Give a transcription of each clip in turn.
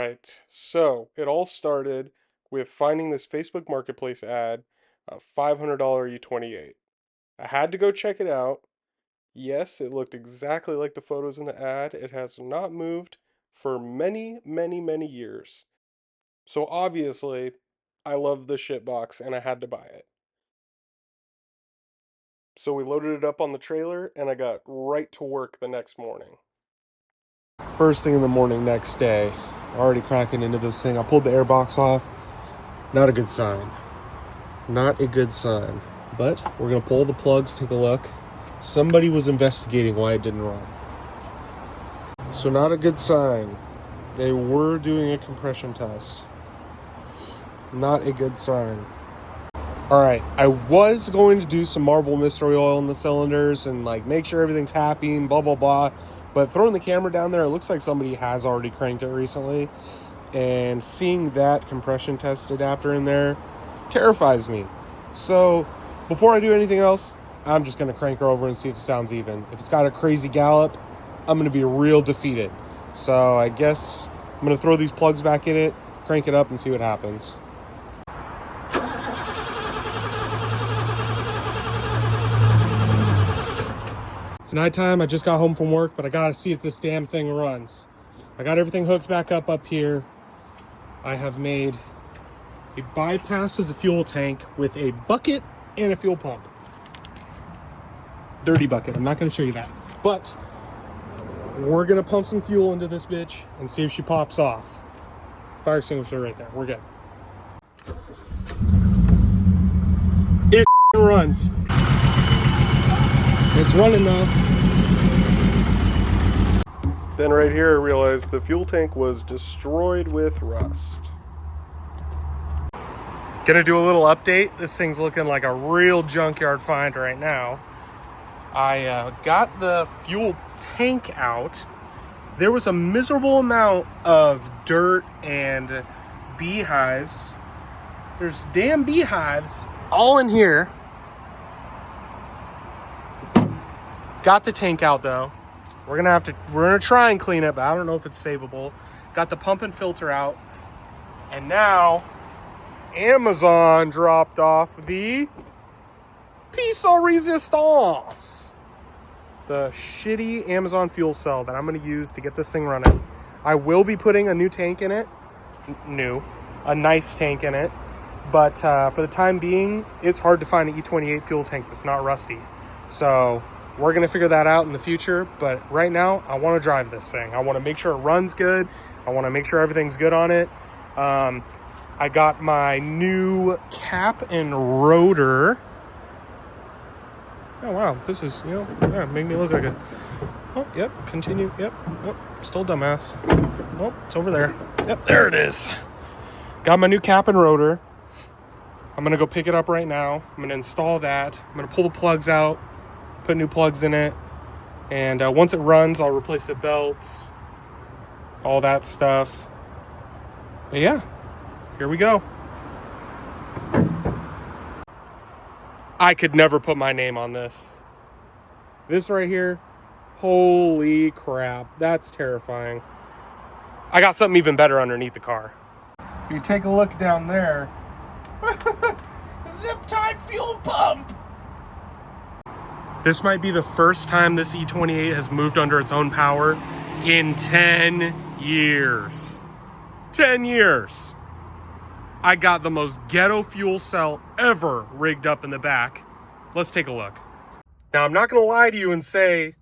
right, so it all started with finding this Facebook Marketplace ad, a $500 E28. I had to go check it out. Yes, it looked exactly like the photos in the ad. It has not moved for many, many, many years. So obviously, I love the shitbox and I had to buy it. So we loaded it up on the trailer and I got right to work the next morning. First thing in the morning next day, already cracking into this thing. I pulled the airbox off. Not a good sign. Not a good sign. But we're going to pull the plugs, take a look. Somebody was investigating why it didn't run. So not a good sign. They were doing a compression test. Not a good sign. Alright, I was going to do some Marvel mystery oil in the cylinders and like make sure everything's happy and blah blah blah. But throwing the camera down there, it looks like somebody has already cranked it recently. And seeing that compression test adapter in there terrifies me. So before I do anything else, I'm just going to crank her over and see if it sounds even. If it's got a crazy gallop, I'm going to be real defeated. So I guess I'm going to throw these plugs back in it, crank it up, and see what happens. It's nighttime. I just got home from work, but I got to see if this damn thing runs. I got everything hooked back up here. I have made a bypass of the fuel tank with a bucket and a fuel pump. Dirty bucket. I'm not going to show you that. But we're going to pump some fuel into this bitch and see if she pops off. Fire extinguisher right there. We're good. It runs. It's running though. Then right here I realized the fuel tank was destroyed with rust. Gonna do a little update. This thing's looking like a real junkyard find right now. I got the fuel tank out. There was a miserable amount of dirt and beehives. There's damn beehives all in here. Got the tank out though. We're gonna try and clean it, but I don't know if it's savable. Got the pump and filter out. And now Amazon dropped off the piece de resistance. The shitty Amazon fuel cell that I'm gonna use to get this thing running. I will be putting a new tank in it. A nice tank in it. But for the time being, it's hard to find an E28 fuel tank that's not rusty. So we're going to figure that out in the future, but right now, I want to drive this thing. I want to make sure it runs good. I want to make sure everything's good on it. I got my new cap and rotor. Oh, wow. This is, make me look like a... Oh, yep, continue. Yep, oh, still dumbass. Oh, it's over there. Yep, there it is. Got my new cap and rotor. I'm going to go pick it up right now. I'm going to install that. I'm going to pull the plugs out. Put new plugs in it, and once it runs, I'll replace the belts, all that stuff. But yeah, here we go. I could never put my name on this. This right here, holy crap, that's terrifying. I got something even better underneath the car. If you take a look down there, zip-tied fuel pump. This might be the first time this E28 has moved under its own power in 10 years. 10 years. I got the most ghetto fuel cell ever rigged up in the back. Let's take a look. Now, I'm not going to lie to you and say,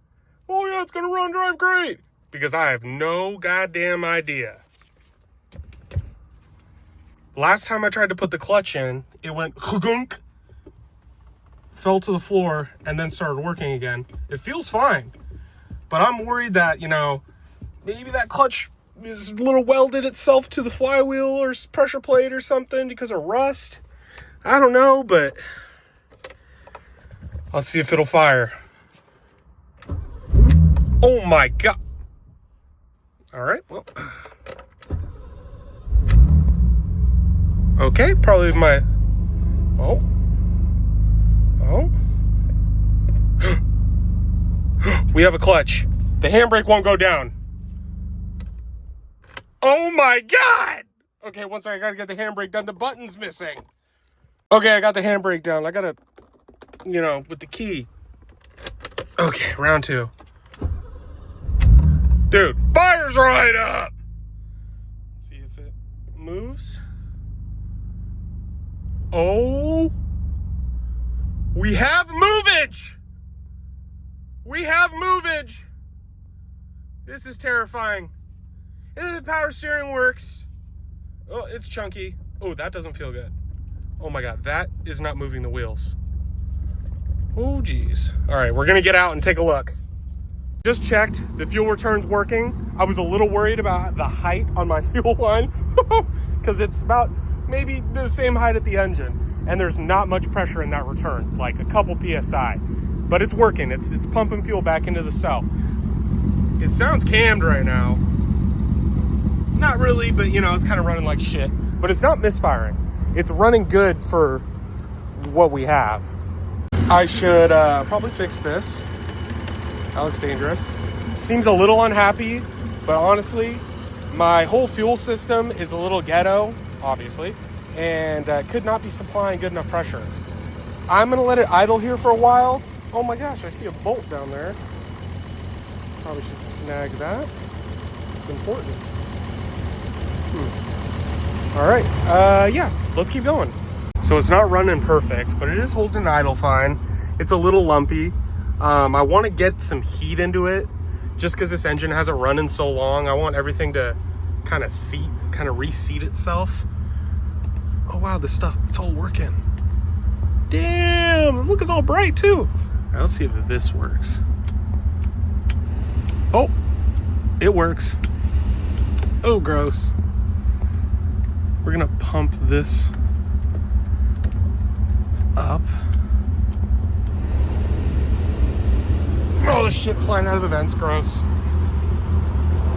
oh yeah, it's going to run and drive great, because I have no goddamn idea. Last time I tried to put the clutch in, it went gunk, fell to the floor, and then started working again. It feels fine, but I'm worried that, maybe that clutch is a little welded itself to the flywheel or pressure plate or something because of rust. I don't know, but let's see if it'll fire. Oh my God. All right, well. Okay, probably my, oh. We have a clutch. The handbrake won't go down. Oh my God! Okay, one second, I gotta get the handbrake done. The button's missing. Okay, I got the handbrake down. I gotta, with the key. Okay, round 2. Dude, fire's right up! Let's see if it moves. Oh! We have movage! We have movage! This is terrifying. And the power steering works. Oh, it's chunky. Oh, that doesn't feel good. Oh my God, that is not moving the wheels. Oh geez. All right, we're gonna get out and take a look. Just checked, the fuel return's working. I was a little worried about the height on my fuel line because it's about maybe the same height at the engine, and there's not much pressure in that return, like a couple PSI. But it's working, it's pumping fuel back into the cell. It sounds cammed right now. Not really, but it's kind of running like shit. But it's not misfiring. It's running good for what we have. I should probably fix this. That looks dangerous. Seems a little unhappy, but honestly, my whole fuel system is a little ghetto, obviously, and could not be supplying good enough pressure. I'm gonna let it idle here for a while. Oh my gosh, I see a bolt down there. Probably should snag that. It's important. All right, yeah, let's keep going. So it's not running perfect, but it is holding idle fine. It's a little lumpy. I want to get some heat into it just because this engine hasn't run in so long. I want everything to kind of reseat itself. Oh wow, this stuff, it's all working. Damn, look, it's all bright too. All right, let's see if this works. Oh, it works. Oh, gross. We're gonna pump this up. Oh, the shit's flying out of the vents, gross.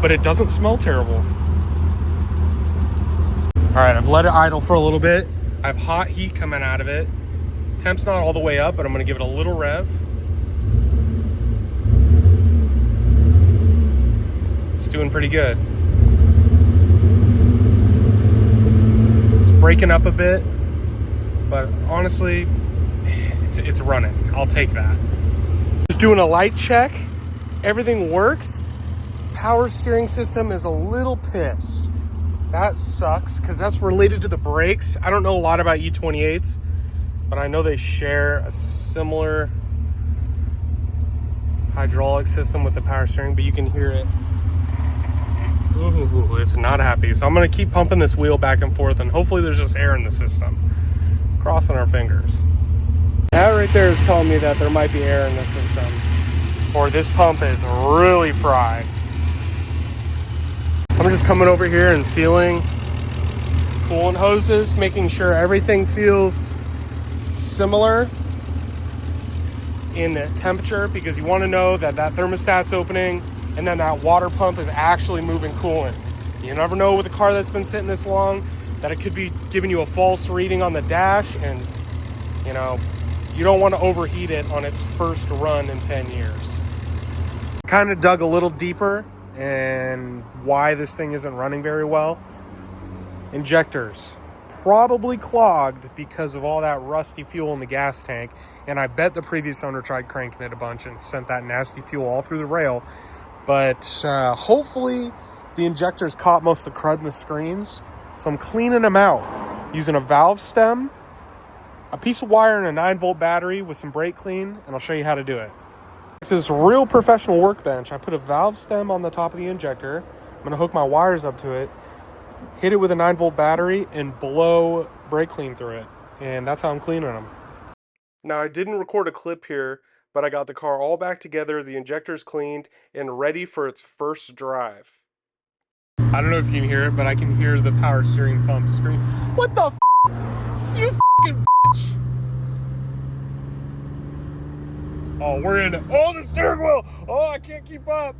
But it doesn't smell terrible. All right, I've let it idle for a little bit. I have hot heat coming out of it. Temp's not all the way up, but I'm gonna give it a little rev. It's doing pretty good. It's breaking up a bit, but honestly, it's running. I'll take that. Just doing a light check. Everything works. Power steering system is a little pissed. That sucks because that's related to the brakes. I don't know a lot about E28s, but I know they share a similar hydraulic system with the power steering, but you can hear it. Ooh, it's not happy. So I'm gonna keep pumping this wheel back and forth, and hopefully there's just air in the system. Crossing our fingers. That right there is telling me that there might be air in the system, or this pump is really fried. I'm just coming over here and feeling coolant hoses, making sure everything feels similar in the temperature, because you want to know that thermostat's opening and then that water pump is actually moving coolant. You never know with a car that's been sitting this long that it could be giving you a false reading on the dash, and you don't want to overheat it on its first run in 10 years. Kind of dug a little deeper and why this thing isn't running very well. Injectors probably clogged because of all that rusty fuel in the gas tank, and I bet the previous owner tried cranking it a bunch and sent that nasty fuel all through the rail. But hopefully the injectors caught most of the crud in the screens, so I'm cleaning them out using a valve stem, a piece of wire, and a 9-volt battery with some brake clean, and I'll show you how to do it. To this real professional workbench, I put a valve stem on the top of the injector. I'm going to hook my wires up to it, hit it with a 9-volt battery, and blow brake clean through it. And that's how I'm cleaning them. Now, I didn't record a clip here, but I got the car all back together, the injectors cleaned, and ready for its first drive. I don't know if you can hear it, but I can hear the power steering pump scream. What the f***? You f***ing bitch! Oh, we're in. Oh, the steering wheel! Oh, I can't keep up.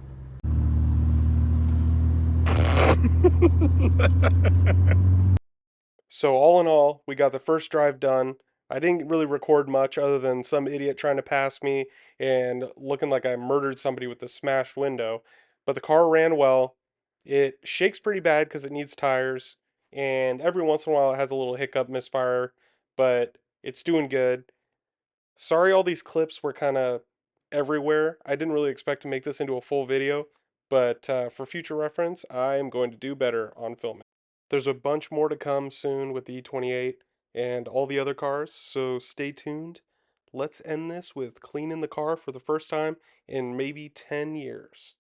So all in all, we got the first drive done. I didn't really record much other than some idiot trying to pass me and looking like I murdered somebody with the smashed window. But the car ran well. It shakes pretty bad because it needs tires, and every once in a while it has a little hiccup, misfire, but it's doing good. Sorry all these clips were kind of everywhere. I didn't really expect to make this into a full video, but for future reference, I am going to do better on filming. There's a bunch more to come soon with the E28 and all the other cars, so stay tuned. Let's end this with cleaning the car for the first time in maybe 10 years.